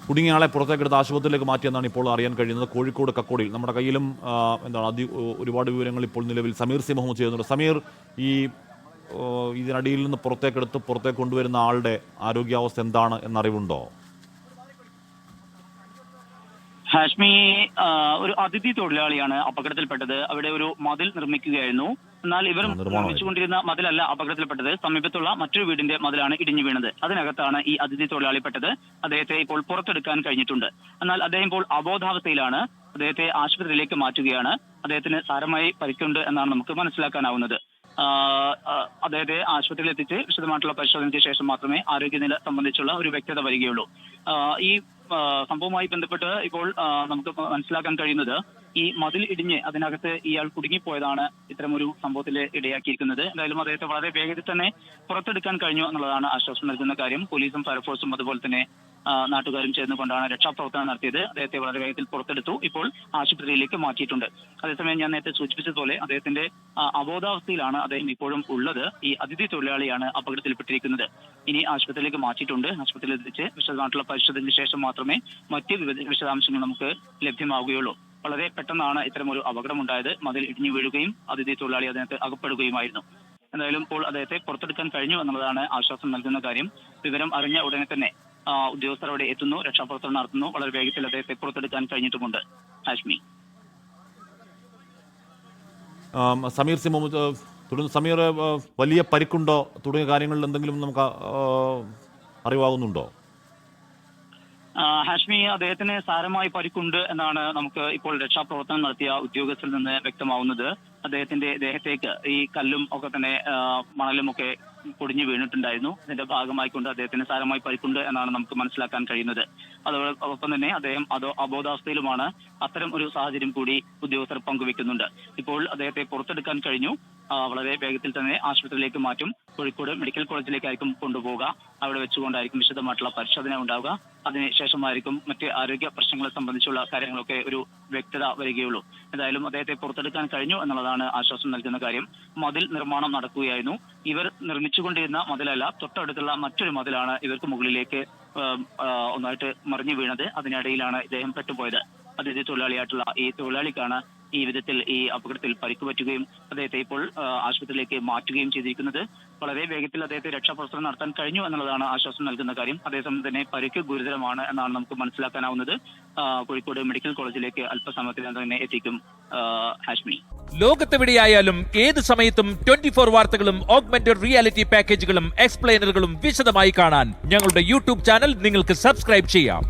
കുടുങ്ങിയ ആളെ പുറത്തേക്കെടുത്ത് ആശുപത്രിയിലേക്ക് മാറ്റിയെന്നാണ് ഇപ്പോൾ അറിയാൻ കഴിയുന്നത്. കോഴിക്കോട് കക്കോടിയിൽ നമ്മുടെ കയ്യിലും എന്താണ് ഒരുപാട് വിവരങ്ങൾ ഇപ്പോൾ നിലവിൽ സമീർ സി മുഹമ്മദ് ചെയ്യുന്നുണ്ട്. സമീർ, ഈ ഇതിനടിയിൽ നിന്ന് പുറത്തേക്ക് കൊണ്ടുവരുന്ന ആളുടെ ആരോഗ്യാവസ്ഥ എന്താണ് എന്നറിവുണ്ടോ? ഹാഷ്മി ഒരു അതിഥി തൊഴിലാളിയാണ് അപകടത്തിൽപ്പെട്ടത്. അവിടെ ഒരു മതിൽ നിർമ്മിക്കുകയായിരുന്നു. എന്നാൽ ഇവർ നിർമ്മിച്ചുകൊണ്ടിരുന്ന മതിലല്ല അപകടത്തിൽപ്പെട്ടത്. സമീപത്തുള്ള മറ്റൊരു വീടിന്റെ മതിലാണ് ഇടിഞ്ഞു വീണത്. അതിനകത്താണ് ഈ അതിഥി തൊഴിലാളി പെട്ടത്. അദ്ദേഹത്തെ ഇപ്പോൾ പുറത്തെടുക്കാൻ കഴിഞ്ഞിട്ടുണ്ട്. എന്നാൽ അദ്ദേഹം ഇപ്പോൾ അബോധാവസ്ഥയിലാണ്. അദ്ദേഹത്തെ ആശുപത്രിയിലേക്ക് മാറ്റുകയാണ്. അദ്ദേഹത്തിന് സാരമായി പരിക്കുണ്ട് എന്നാണ് നമുക്ക് മനസ്സിലാക്കാനാവുന്നത്. അദ്ദേഹത്തെ ആശുപത്രിയിൽ എത്തിച്ച് വിശദമായിട്ടുള്ള പരിശോധനയ്ക്ക് ശേഷം മാത്രമേ ആരോഗ്യനില സംബന്ധിച്ചുള്ള ഒരു വ്യക്തത വരികയുള്ളൂ. ഈ സംഭവവുമായി ബന്ധപ്പെട്ട് ഇപ്പോൾ നമുക്ക് മനസ്സിലാക്കാൻ കഴിയുന്നത് ഈ മതിൽ ഇടിഞ്ഞ് അതിനകത്ത് ഇയാൾ കുടുങ്ങിപ്പോയതാണ് ഇത്തരമൊരു സംഭവത്തിൽ ഇടയാക്കിയിരിക്കുന്നത്. എന്തായാലും അദ്ദേഹത്തെ വളരെ വേഗത്തിൽ തന്നെ പുറത്തെടുക്കാൻ കഴിഞ്ഞു എന്നുള്ളതാണ് ആശ്വാസം നൽകുന്ന കാര്യം. പോലീസും ഫയർഫോഴ്സും അതുപോലെ തന്നെ നാട്ടുകാരും ചേർന്നുകൊണ്ടാണ് രക്ഷാപ്രവർത്തനം നടത്തിയത്. അദ്ദേഹത്തെ വളരെ വേഗത്തിൽ പുറത്തെടുത്തു. ഇപ്പോൾ ആശുപത്രിയിലേക്ക് മാറ്റിയിട്ടുണ്ട്. അതേസമയം ഞാൻ നേരത്തെ സൂചിപ്പിച്ചതുപോലെ അദ്ദേഹത്തിന്റെ അബോധാവസ്ഥയിലാണ് അദ്ദേഹം ഇപ്പോഴും ഉള്ളത്. ഈ അതിഥി തൊഴിലാളിയാണ് അപകടത്തിൽപ്പെട്ടിരിക്കുന്നത്. ഇനി ആശുപത്രിയിലേക്ക് മാറ്റിയിട്ടുണ്ട്. ആശുപത്രിയിൽ എത്തിച്ച് വിശദമായിട്ടുള്ള പരിശോധനയ്ക്ക് ശേഷം മാത്രമേ മറ്റ് വിശദാംശങ്ങൾ നമുക്ക് ലഭ്യമാവുകയുള്ളൂ. വളരെ പെട്ടെന്നാണ് ഇത്തരമൊരു അപകടമുണ്ടായത്. മതിൽ ഇടിഞ്ഞു വീഴുകയും അതിഥി തൊഴിലാളി അതിനകത്ത് അകപ്പെടുകയുമായിരുന്നു. എന്തായാലും ഇപ്പോൾ അദ്ദേഹത്തെ പുറത്തെടുക്കാൻ കഴിഞ്ഞു എന്നുള്ളതാണ് ആശ്വാസം നൽകുന്ന കാര്യം. വിവരം അറിഞ്ഞ ഉടനെ തന്നെ ഉദ്യോഗസ്ഥർ അവിടെ എത്തുന്നു, രക്ഷാപ്രവർത്തനം നടത്തുന്നു. വളരെ വേഗത്തിൽ അദ്ദേഹത്തെ പുറത്തെടുക്കാൻ കഴിഞ്ഞിട്ടുമുണ്ട്. ഹാഷ്മി. സമീർ സി മുഹമ്മദ് തുടർന്ന് സമീർ, വലിയ പരിക്കുണ്ടോ തുടങ്ങിയ കാര്യങ്ങളിൽ എന്തെങ്കിലും നമുക്ക് അറിവാകുന്നുണ്ടോ? ഹാഷ്മി, അദ്ദേഹത്തിന് സാരമായി പരിക്കുണ്ട് എന്നാണ് നമുക്ക് ഇപ്പോൾ രക്ഷാപ്രവർത്തനം നടത്തിയ ഉദ്യോഗസ്ഥരിൽ നിന്ന് വ്യക്തമാവുന്നത്. അദ്ദേഹത്തിന്റെ ദേഹത്തേക്ക് ഈ കല്ലും ഒക്കെ തന്നെ മണലും ഒക്കെ പൊടിഞ്ഞു വീണിട്ടുണ്ടായിരുന്നു. ഇതിന്റെ ഭാഗമായിക്കൊണ്ട് അദ്ദേഹത്തിന് സാരമായി പരിക്കുണ്ട് എന്നാണ് നമുക്ക് മനസ്സിലാക്കാൻ കഴിയുന്നത്. അതോടൊപ്പം തന്നെ അദ്ദേഹം അബോധാവസ്ഥയിലുമാണ്. അത്തരം ഒരു സാഹചര്യം കൂടി ഉദ്യോഗസ്ഥർ പങ്കുവെക്കുന്നുണ്ട്. ഇപ്പോൾ അദ്ദേഹത്തെ പുറത്തെടുക്കാൻ കഴിഞ്ഞു. വളരെ വേഗത്തിൽ തന്നെ ആശുപത്രിയിലേക്ക് മാറ്റും. കോഴിക്കോട് മെഡിക്കൽ കോളേജിലേക്കായിരിക്കും കൊണ്ടുപോവുക. അവിടെ വെച്ചുകൊണ്ടായിരിക്കും വിശദമായിട്ടുള്ള പരിശോധന ഉണ്ടാവുക. അതിനുശേഷമായിരിക്കും മറ്റ് ആരോഗ്യ പ്രശ്നങ്ങളെ സംബന്ധിച്ചുള്ള കാര്യങ്ങളൊക്കെ ഒരു വ്യക്തത വരികയുള്ളൂ. എന്തായാലും അദ്ദേഹത്തെ പുറത്തെടുക്കാൻ കഴിഞ്ഞു എന്നുള്ളതാണ് ആശ്വാസം നൽകുന്ന കാര്യം. മതിൽ നിർമ്മാണം നടക്കുകയായിരുന്നു. ഇവർ നിർമ്മിച്ചുകൊണ്ടിരുന്ന മതിലല്ല, തൊട്ടടുത്തുള്ള മറ്റൊരു മതിലാണ് ഇവർക്ക് മുകളിലേക്ക് ഒന്നായിട്ട് മറിഞ്ഞു വീണത്. അതിനിടയിലാണ് ഇദ്ദേഹം പെട്ടുപോയത്. അതിഥി തൊഴിലാളിയായിട്ടുള്ള ഈ തൊഴിലാളിക്കാണ് ഈ വിധത്തിൽ ഈ അപകടത്തിൽ പരിക്ക് പറ്റുകയും അദ്ദേഹത്തെ ഇപ്പോൾ ആശുപത്രിയിലേക്ക് മാറ്റുകയും ചെയ്തിരിക്കുന്നത്. വളരെ വേഗത്തിൽ അദ്ദേഹത്തെ രക്ഷാപ്രവർത്തനം നടത്താൻ കഴിഞ്ഞു എന്നുള്ളതാണ് ആശ്വാസം നൽകുന്ന കാര്യം. അതേസമയം തന്നെ പരിക്ക് ഗുരുതരമാണ് എന്നാണ് നമുക്ക് മനസ്സിലാക്കാനാവുന്നത്. കോഴിക്കോട് മെഡിക്കൽ കോളേജിലേക്ക് അല്പസമയത്തിൽ തന്നെ എത്തിക്കും. ഹാഷ്മി. ലോകത്തെവിടെയായാലും ഏത് സമയത്തും 24 വാർത്തകളും ഓഗ്മെന്റഡ് റിയാലിറ്റി പാക്കേജുകളും എക്സ്പ്ലെയിനറുകളും വിശദമായി കാണാൻ ഞങ്ങളുടെ യൂട്യൂബ് ചാനൽ നിങ്ങൾക്ക് സബ്സ്ക്രൈബ് ചെയ്യാം.